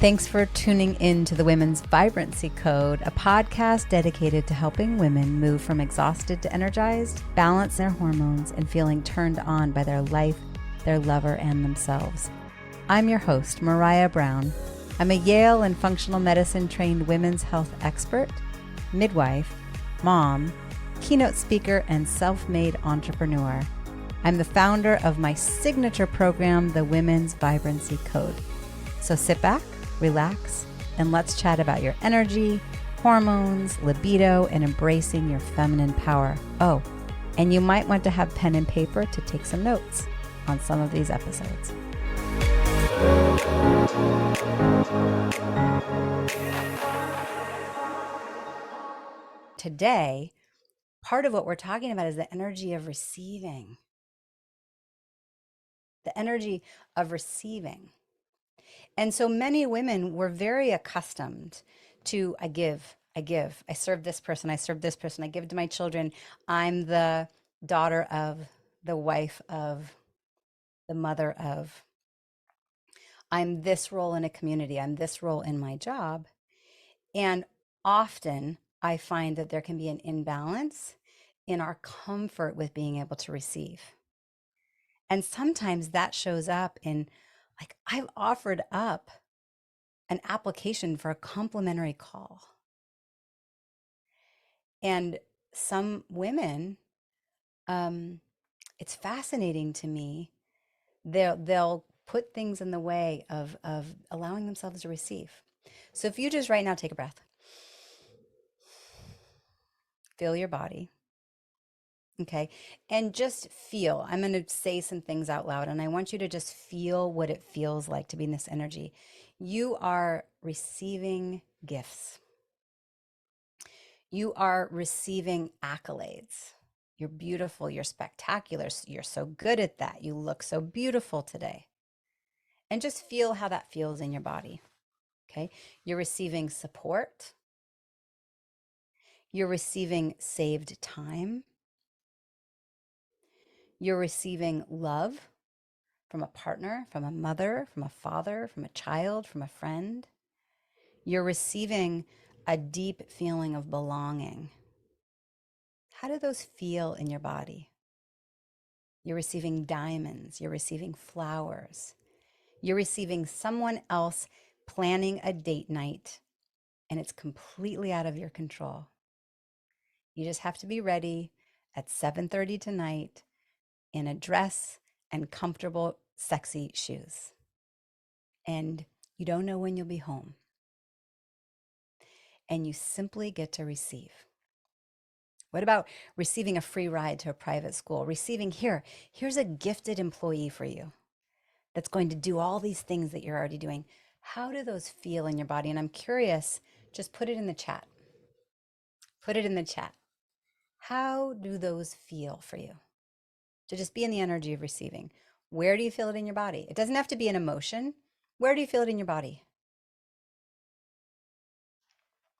Thanks for tuning in to the Women's Vibrancy Code, a podcast dedicated to helping women move from exhausted to energized, balance their hormones, and feeling turned on by their life, their lover, and themselves. I'm your host, Maraya Brown. I'm a Yale and functional medicine trained women's health expert, midwife, mom, keynote speaker, and self-made entrepreneur. I'm the founder of my signature program, the Women's Vibrancy Code. So sit back, relax, and let's chat about your energy, hormones, libido, and embracing your feminine power. Oh, and you might want to have pen and paper to take some notes on some of these episodes. Today, part of what we're talking about is the energy of receiving. The energy of receiving. And so many women were very accustomed to I give, I serve this person, I serve this person, I give to my children. I'm the daughter of, the wife of, the mother of. I'm this role in a community, I'm this role in my job. And often I find that there can be an imbalance in our comfort with being able to receive. And sometimes that shows up in, like, I've offered up an application for a complimentary call. And some women, it's fascinating to me. They'll put things in the way of allowing themselves to receive. So if you just right now take a breath, feel your body. Okay. And just feel, I'm going to say some things out loud, and I want you to just feel what it feels like to be in this energy. You are receiving gifts. You are receiving accolades. You're beautiful. You're spectacular. You're so good at that. You look so beautiful today. And just feel how that feels in your body. Okay. You're receiving support. You're receiving saved time. You're receiving love from a partner, from a mother, from a father, from a child, from a friend. You're receiving a deep feeling of belonging. How do those feel in your body? You're receiving diamonds. You're receiving flowers. You're receiving someone else planning a date night, and it's completely out of your control. You just have to be ready at 7:30 tonight in a dress and comfortable, sexy shoes. And you don't know when you'll be home. And you simply get to receive. What about receiving a free ride to a private school? Receiving, here's a gifted employee for you that's going to do all these things that you're already doing. How do those feel in your body? And I'm curious, just put it in the chat. Put it in the chat. How do those feel for you? To just be in the energy of receiving. Where do you feel it in your body? It doesn't have to be an emotion. Where do you feel it in your body?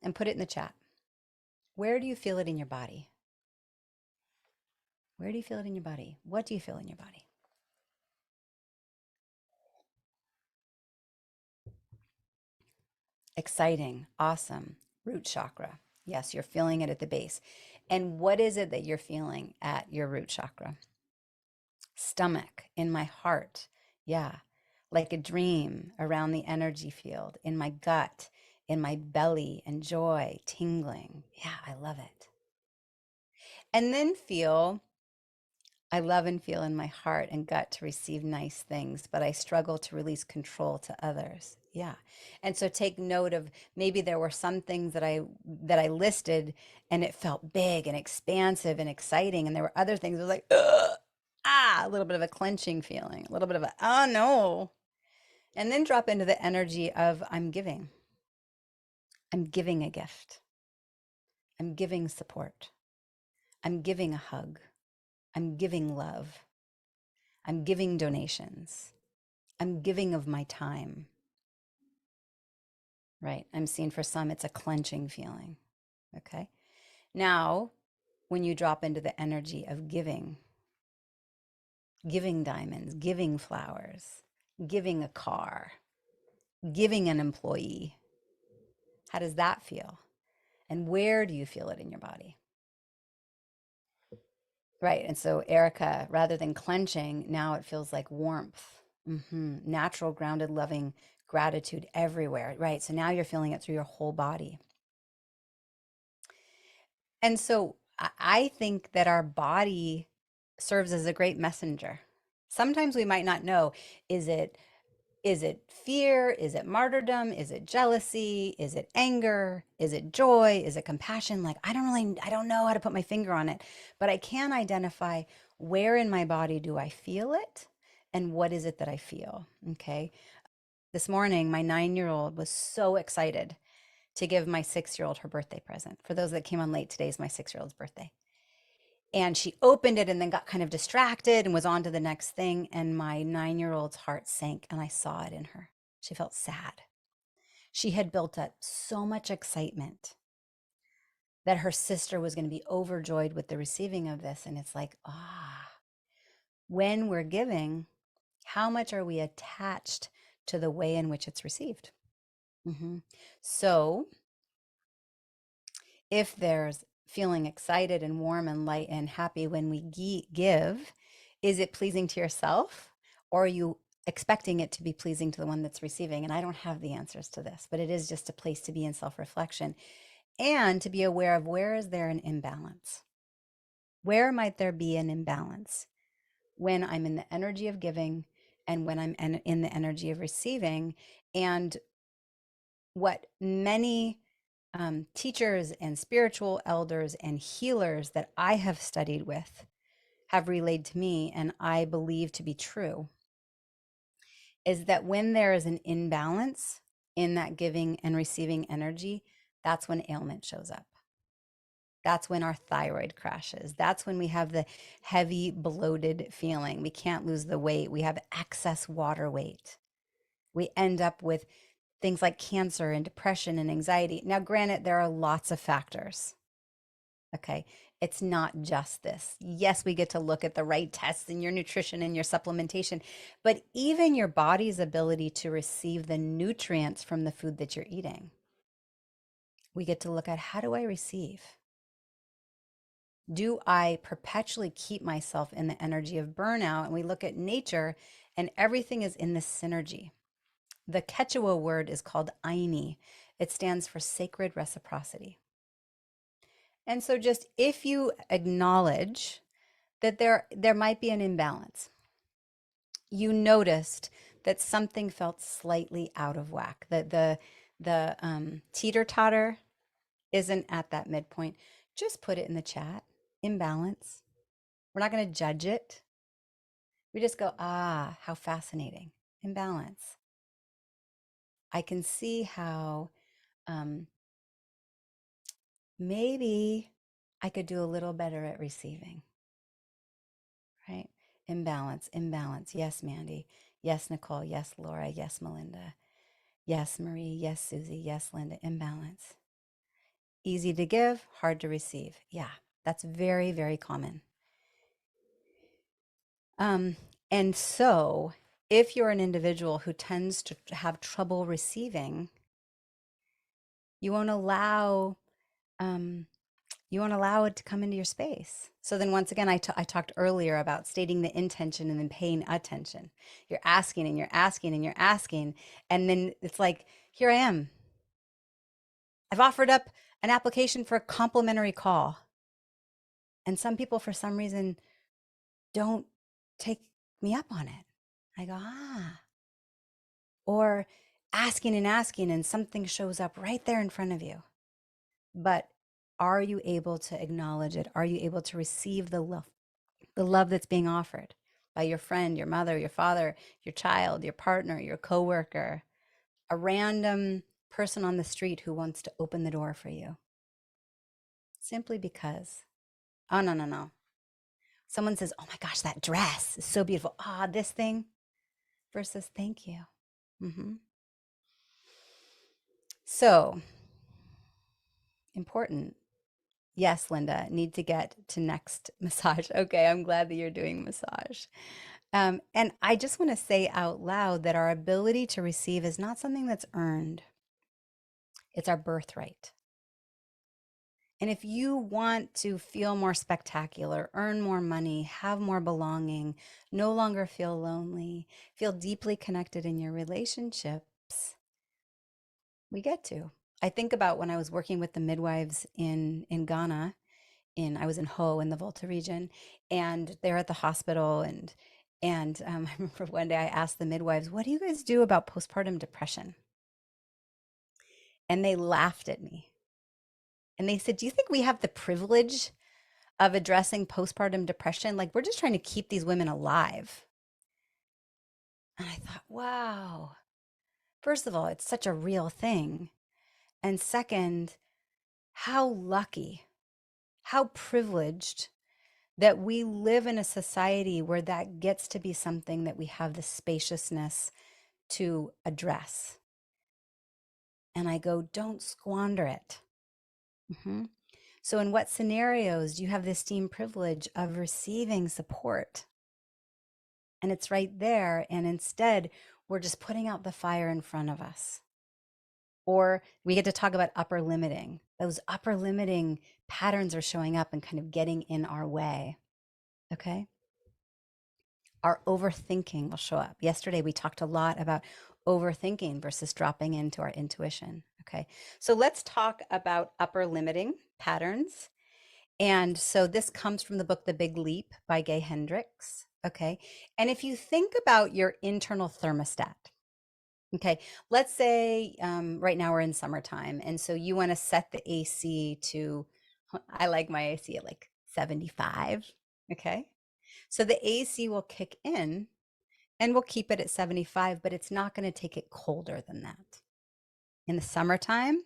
And put it in the chat. Where do you feel it in your body? Where do you feel it in your body? What do you feel in your body? Exciting, awesome. Root chakra. Yes, you're feeling it at the base. And what is it that you're feeling at your root chakra? Stomach, in my heart. Yeah, like a dream around the energy field, in my gut, in my belly, and joy, tingling. Yeah, I love it. And then feel, I love and feel in my heart and gut to receive nice things, but I struggle to release control to others. Yeah. And so take note of, maybe there were some things that I listed and it felt big and expansive and exciting. And there were other things that were like, ugh, a little bit of a clenching feeling, a little bit of a, oh no. And then drop into the energy of I'm giving. I'm giving a gift. I'm giving support. I'm giving a hug. I'm giving love. I'm giving donations. I'm giving of my time. Right? I'm seeing for some, it's a clenching feeling. Okay. Now, when you drop into the energy of giving, giving diamonds, giving flowers, giving a car, giving an employee? How does that feel? And where do you feel it in your body? Right. And so, Erica, rather than clenching, now it feels like warmth, natural, grounded, loving gratitude everywhere. Right. So now you're feeling it through your whole body. And so, I think that our body serves as a great messenger. Sometimes we might not know, is it is it fear? Is it martyrdom? Is it jealousy? Is it anger? Is it joy? Is it compassion? Like, I don't know how to put my finger on it, but I can identify where in my body do I feel it and what is it that I feel. Okay. This morning, my 9-year-old was so excited to give my 6-year-old her birthday present. For those that came on late, today is my 6-year-old's birthday. And she opened it and then got kind of distracted and was on to the next thing. And my 9-year-old's heart sank and I saw it in her. She felt sad. She had built up so much excitement that her sister was going to be overjoyed with the receiving of this. And it's like, when we're giving, how much are we attached to the way in which it's received? So if there's feeling excited and warm and light and happy when we give, is it pleasing to yourself or are you expecting it to be pleasing to the one that's receiving? And I don't have the answers to this, but it is just a place to be in self-reflection and to be aware of where is there an imbalance? Where might there be an imbalance when I'm in the energy of giving and when I'm in the energy of receiving? And what many teachers and spiritual elders and healers that I have studied with have relayed to me, and I believe to be true, is that when there is an imbalance in that giving and receiving energy, that's when ailment shows up. That's when our thyroid crashes. That's when we have the heavy, bloated feeling. We can't lose the weight. We have excess water weight. We end up with things like cancer and depression and anxiety. Now, granted, there are lots of factors. Okay. It's not just this. Yes, we get to look at the right tests and your nutrition and your supplementation, but even your body's ability to receive the nutrients from the food that you're eating. We get to look at, how do I receive? Do I perpetually keep myself in the energy of burnout? And we look at nature and everything is in this synergy. The Quechua word is called aini. It stands for sacred reciprocity. And so just if you acknowledge that there might be an imbalance, you noticed that something felt slightly out of whack, that the teeter-totter isn't at that midpoint, just put it in the chat. Imbalance. We're not going to judge it. We just go, how fascinating. Imbalance. I can see how maybe I could do a little better at receiving, right? Imbalance, imbalance. Yes, Mandy. Yes, Nicole. Yes, Laura. Yes, Melinda. Yes, Marie. Yes, Susie. Yes, Linda. Imbalance. Easy to give, hard to receive. Yeah, that's very, very common. And so if you're an individual who tends to have trouble receiving, you won't allow it to come into your space. So then once again, I talked earlier about stating the intention and then paying attention. You're asking and you're asking and you're asking. And then it's like, here I am. I've offered up an application for a complimentary call. And some people, for some reason, don't take me up on it. I go, or asking and something shows up right there in front of you. But are you able to acknowledge it? Are you able to receive the love that's being offered by your friend, your mother, your father, your child, your partner, your coworker, a random person on the street who wants to open the door for you? Simply because, oh, no, no, no. Someone says, oh my gosh, that dress is so beautiful. This thing versus thank you. So important Yes, Linda, need to get to next massage. Okay, I'm glad that you're doing massage. And I just want to say out loud that our ability to receive is not something that's earned, it's our birthright. And if you want to feel more spectacular, earn more money, have more belonging, no longer feel lonely, feel deeply connected in your relationships, we get to. I think about when I was working with the midwives in Ghana, I was in Ho in the Volta region, and they're at the hospital, and I remember one day I asked the midwives, "What do you guys do about postpartum depression?" And they laughed at me, and they said, "Do you think we have the privilege of addressing postpartum depression? Like we're just trying to keep these women alive." And I thought, wow. First of all, it's such a real thing, and second, how lucky, how privileged that we live in a society where that gets to be something that we have the spaciousness to address. And I go, don't squander it. Mhm. So, in what scenarios do you have the esteemed privilege of receiving support? And it's right there. And instead, we're just putting out the fire in front of us. Or we get to talk about upper limiting. Those upper limiting patterns are showing up and kind of getting in our way. Okay. Our overthinking will show up. Yesterday, we talked a lot about overthinking versus dropping into our intuition. Okay. So let's talk about upper limiting patterns. And so this comes from the book The Big Leap by Gay Hendricks. Okay. And if you think about your internal thermostat, okay, let's say right now we're in summertime. And so you want to set the AC to, I like my AC at like 75. Okay. So the AC will kick in and we'll keep it at 75, but it's not going to take it colder than that. In the summertime,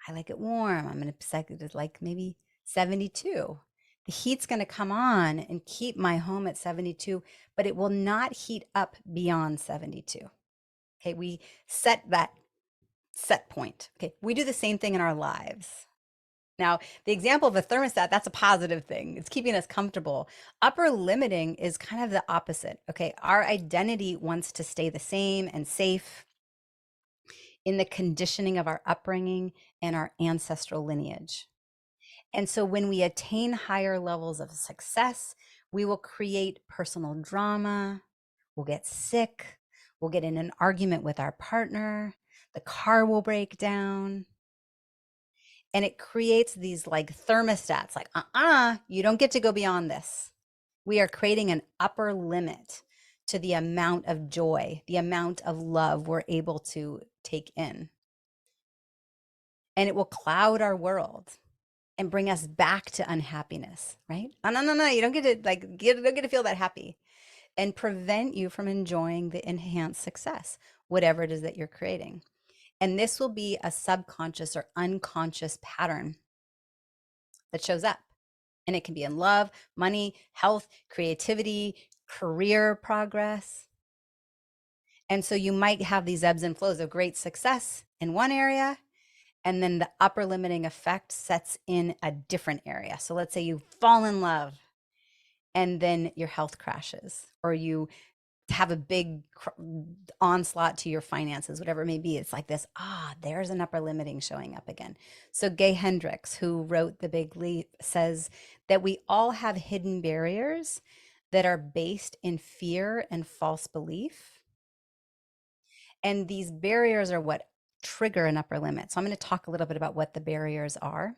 I like it warm. I'm going to set it at like maybe 72. The heat's going to come on and keep my home at 72, but it will not heat up beyond 72. Okay, we set that set point. Okay, we do the same thing in our lives. Now, the example of a thermostat, that's a positive thing. It's keeping us comfortable. Upper limiting is kind of the opposite. Okay, our identity wants to stay the same and safe in the conditioning of our upbringing and our ancestral lineage. And so when we attain higher levels of success, we will create personal drama, we'll get sick, we'll get in an argument with our partner, the car will break down. And it creates these like thermostats, like, you don't get to go beyond this. We are creating an upper limit to the amount of joy, the amount of love we're able to take in. And it will cloud our world and bring us back to unhappiness, right? Oh, no, no, no, you don't get to don't get to feel that happy, and prevent you from enjoying the enhanced success, whatever it is that you're creating. And this will be a subconscious or unconscious pattern that shows up. And it can be in love, money, health, creativity, career progress. And so you might have these ebbs and flows of great success in one area, and then the upper limiting effect sets in a different area. So let's say you fall in love and then your health crashes, or you have a big onslaught to your finances, whatever it may be. It's like this, there's an upper limiting showing up again. So Gay Hendricks, who wrote The Big Leap, says that we all have hidden barriers that are based in fear and false belief. And these barriers are what trigger an upper limit. So I'm going to talk a little bit about what the barriers are.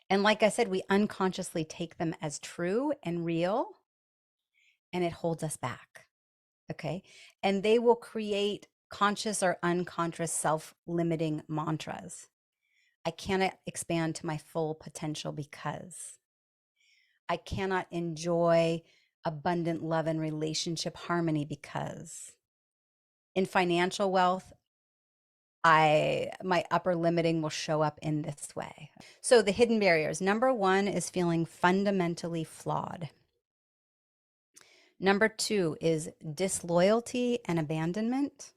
And like I said, we unconsciously take them as true and real, and it holds us back. Okay. And they will create conscious or unconscious self-limiting mantras. I cannot expand to my full potential because I cannot enjoy abundant love and relationship harmony because in financial wealth, my upper limiting will show up in this way. So the hidden barriers. Number one is feeling fundamentally flawed. Number two is disloyalty and abandonment.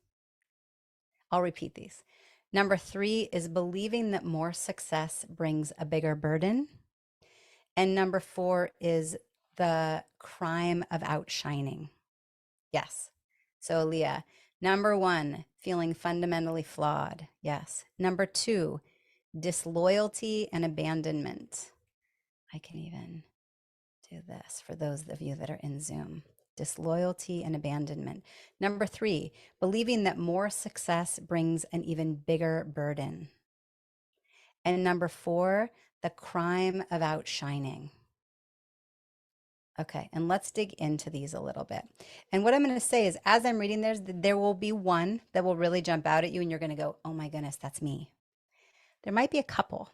I'll repeat these. Number 3 is believing that more success brings a bigger burden. And number 4 is the crime of outshining. Yes. So, Leah, number 1, feeling fundamentally flawed. Yes. Number 2, disloyalty and abandonment. I can even do this for those of you that are in Zoom. Disloyalty and abandonment. Number 3, believing that more success brings an even bigger burden. And number 4, the crime of outshining. Okay, and let's dig into these a little bit. And what I'm going to say is, as I'm reading theirs, there will be one that will really jump out at you, and you're going to go, oh my goodness, that's me. There might be a couple,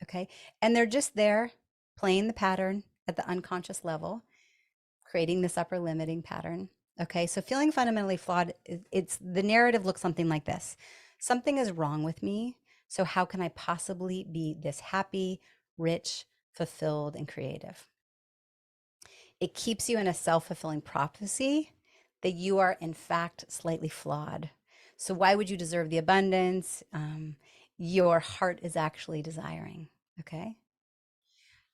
okay? And they're just there playing the pattern at the unconscious level, creating this upper limiting pattern. Okay, so feeling fundamentally flawed, it's the narrative looks something like this. Something is wrong with me. So how can I possibly be this happy, rich, fulfilled, and creative? It keeps you in a self-fulfilling prophecy that you are in fact slightly flawed. So why would you deserve the abundance your heart is actually desiring? Okay.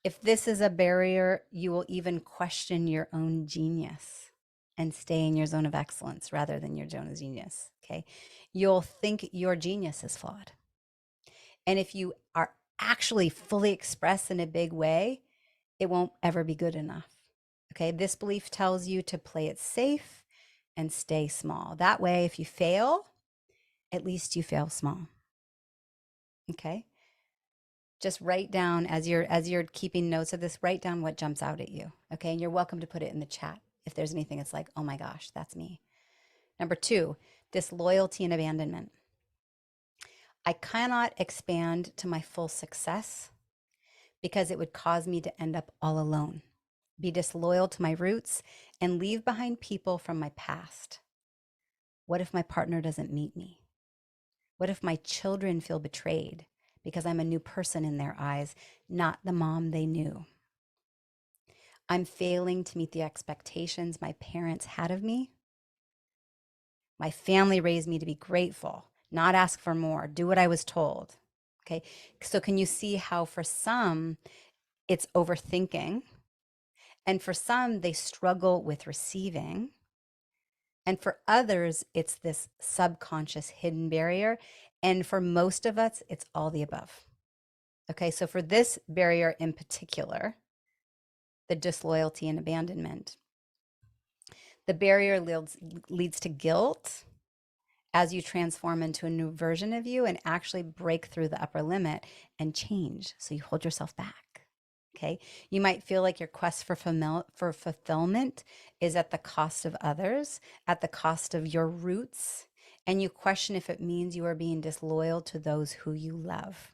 If this is a barrier, you will even question your own genius and stay in your zone of excellence rather than your zone of genius. Okay. You'll think your genius is flawed. And if you are actually fully expressed in a big way, it won't ever be good enough. Okay. This belief tells you to play it safe and stay small. That way, if you fail, at least you fail small. Okay. Just write down as you're keeping notes of this, write down what jumps out at you. Okay. And you're welcome to put it in the chat if there's anything that's like, oh my gosh, that's me. Number 2, disloyalty and abandonment. I cannot expand to my full success because it would cause me to end up all alone, be disloyal to my roots, and leave behind people from my past. What if my partner doesn't meet me? What if my children feel betrayed because I'm a new person in their eyes, not the mom they knew? I'm failing to meet the expectations my parents had of me. My family raised me to be grateful, not ask for more, do what I was told. Okay. So, can you see how for some it's overthinking? And for some, they struggle with receiving. And for others, it's this subconscious hidden barrier. And for most of us, it's all the above. Okay. So, for this barrier in particular, the disloyalty and abandonment, the barrier leads to guilt as you transform into a new version of you and actually break through the upper limit and change. So you hold yourself back. Okay. You might feel like your quest for fulfillment is at the cost of others, at the cost of your roots. And you question if it means you are being disloyal to those who you love.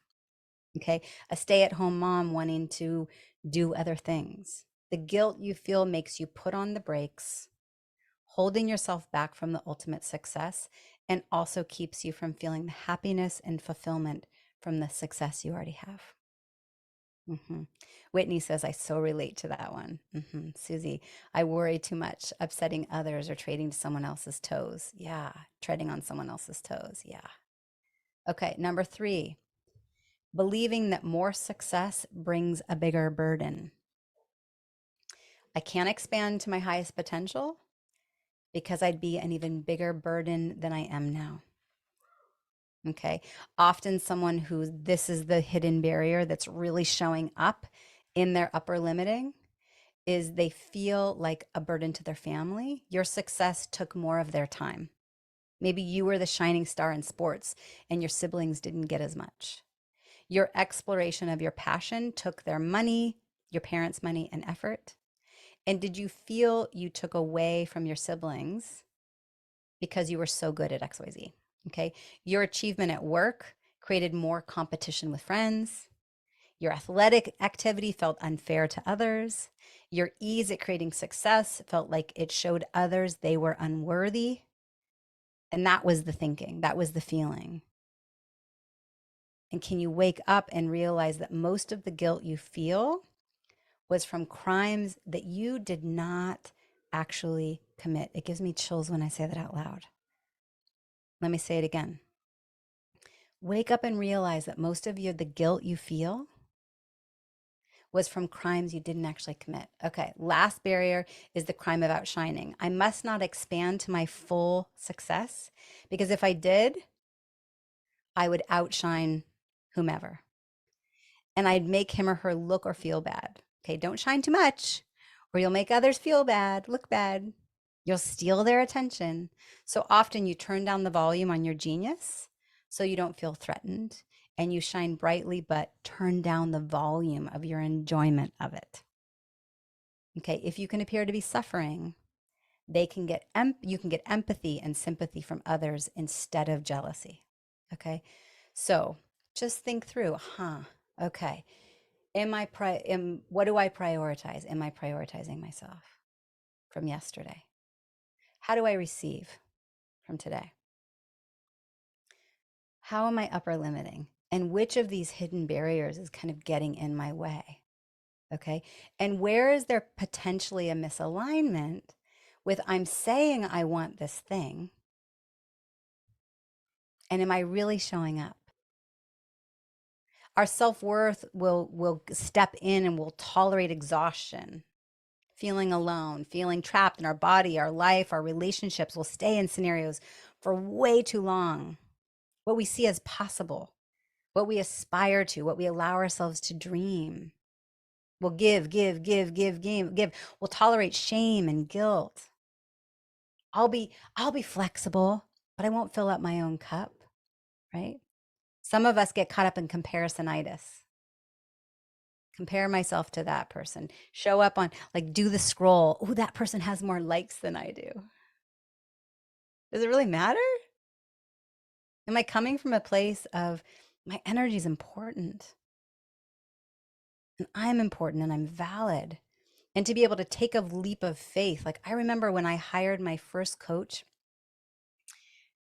Okay. A stay-at-home mom wanting to do other things. The guilt you feel makes you put on the brakes, holding yourself back from the ultimate success, and also keeps you from feeling the happiness and fulfillment from the success you already have. Whitney says, I so relate to that one. Susie, I worry too much, upsetting others or trading to someone else's toes. Yeah, treading on someone else's toes. Yeah. Okay, number 3, believing that more success brings a bigger burden. I can't expand to my highest potential because I'd be an even bigger burden than I am now. Okay. Often someone who this is the hidden barrier that's really showing up in their upper limiting is they feel like a burden to their family. Your success took more of their time. Maybe you were the shining star in sports and your siblings didn't get as much. Your exploration of your passion took their money, your parents' money and effort. And did you feel you took away from your siblings because you were so good at XYZ? Okay. Your achievement at work created more competition with friends. Your athletic activity felt unfair to others. Your ease at creating success felt like it showed others they were unworthy. And that was the thinking, that was the feeling. And can you wake up and realize that most of the guilt you feel was from crimes that you did not actually commit? It gives me chills when I say that out loud. Let me say it again. Wake up and realize that most of the guilt you feel was from crimes you didn't actually commit. Okay, last barrier is the crime of outshining. I must not expand to my full success, because if I did, I would outshine whomever. And I'd make him or her look or feel bad. Okay, don't shine too much, or you'll make others feel bad, look bad. You'll steal their attention. So often you turn down the volume on your genius so you don't feel threatened, and you shine brightly, but turn down the volume of your enjoyment of it. Okay, if you can appear to be suffering, you can get empathy and sympathy from others instead of jealousy. Okay, so just think through, okay, what do I prioritize? Am I prioritizing myself from yesterday? How do I receive from today? How am I upper limiting? And which of these hidden barriers is kind of getting in my way? Okay. And where is there potentially a misalignment with I'm saying I want this thing, and am I really showing up? Our self-worth will step in and will tolerate exhaustion, feeling alone, feeling trapped in our body, our life, our relationships. Will stay in scenarios for way too long. What we see as possible, what we aspire to, what we allow ourselves to dream. We'll give. We'll tolerate shame and guilt. I'll be flexible, but I won't fill up my own cup, right? Some of us get caught up in comparisonitis. Compare myself to that person. Show up on, like, do the scroll. Oh, that person has more likes than I do. Does it really matter? Am I coming from a place of my energy is important, and I'm important, and I'm valid? And to be able to take a leap of faith. Like, I remember when I hired my first coach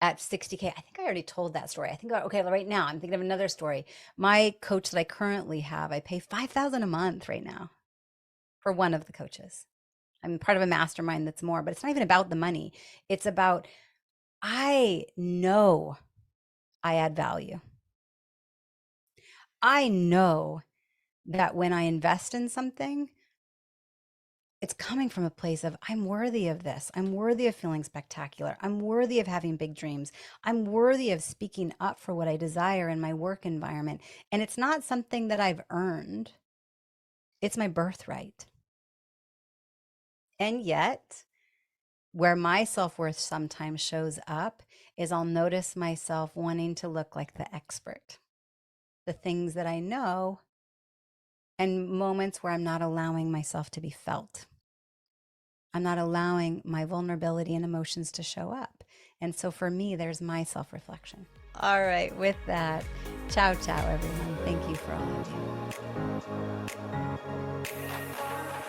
at 60K. I think I already told that story. I think, okay, right now I'm thinking of another story. My coach that I currently have, I pay $5,000 a month right now for one of the coaches. I'm part of a mastermind that's more, but it's not even about the money. It's about, I know I add value. I know that when I invest in something, it's coming from a place of, I'm worthy of this. I'm worthy of feeling spectacular. I'm worthy of having big dreams. I'm worthy of speaking up for what I desire in my work environment. And it's not something that I've earned. It's my birthright. And yet, where my self-worth sometimes shows up is I'll notice myself wanting to look like the expert, the things that I know, and moments where I'm not allowing myself to be felt. I'm not allowing my vulnerability and emotions to show up. And so for me, there's my self-reflection. All right, with that, ciao, ciao, everyone. Thank you for all of you.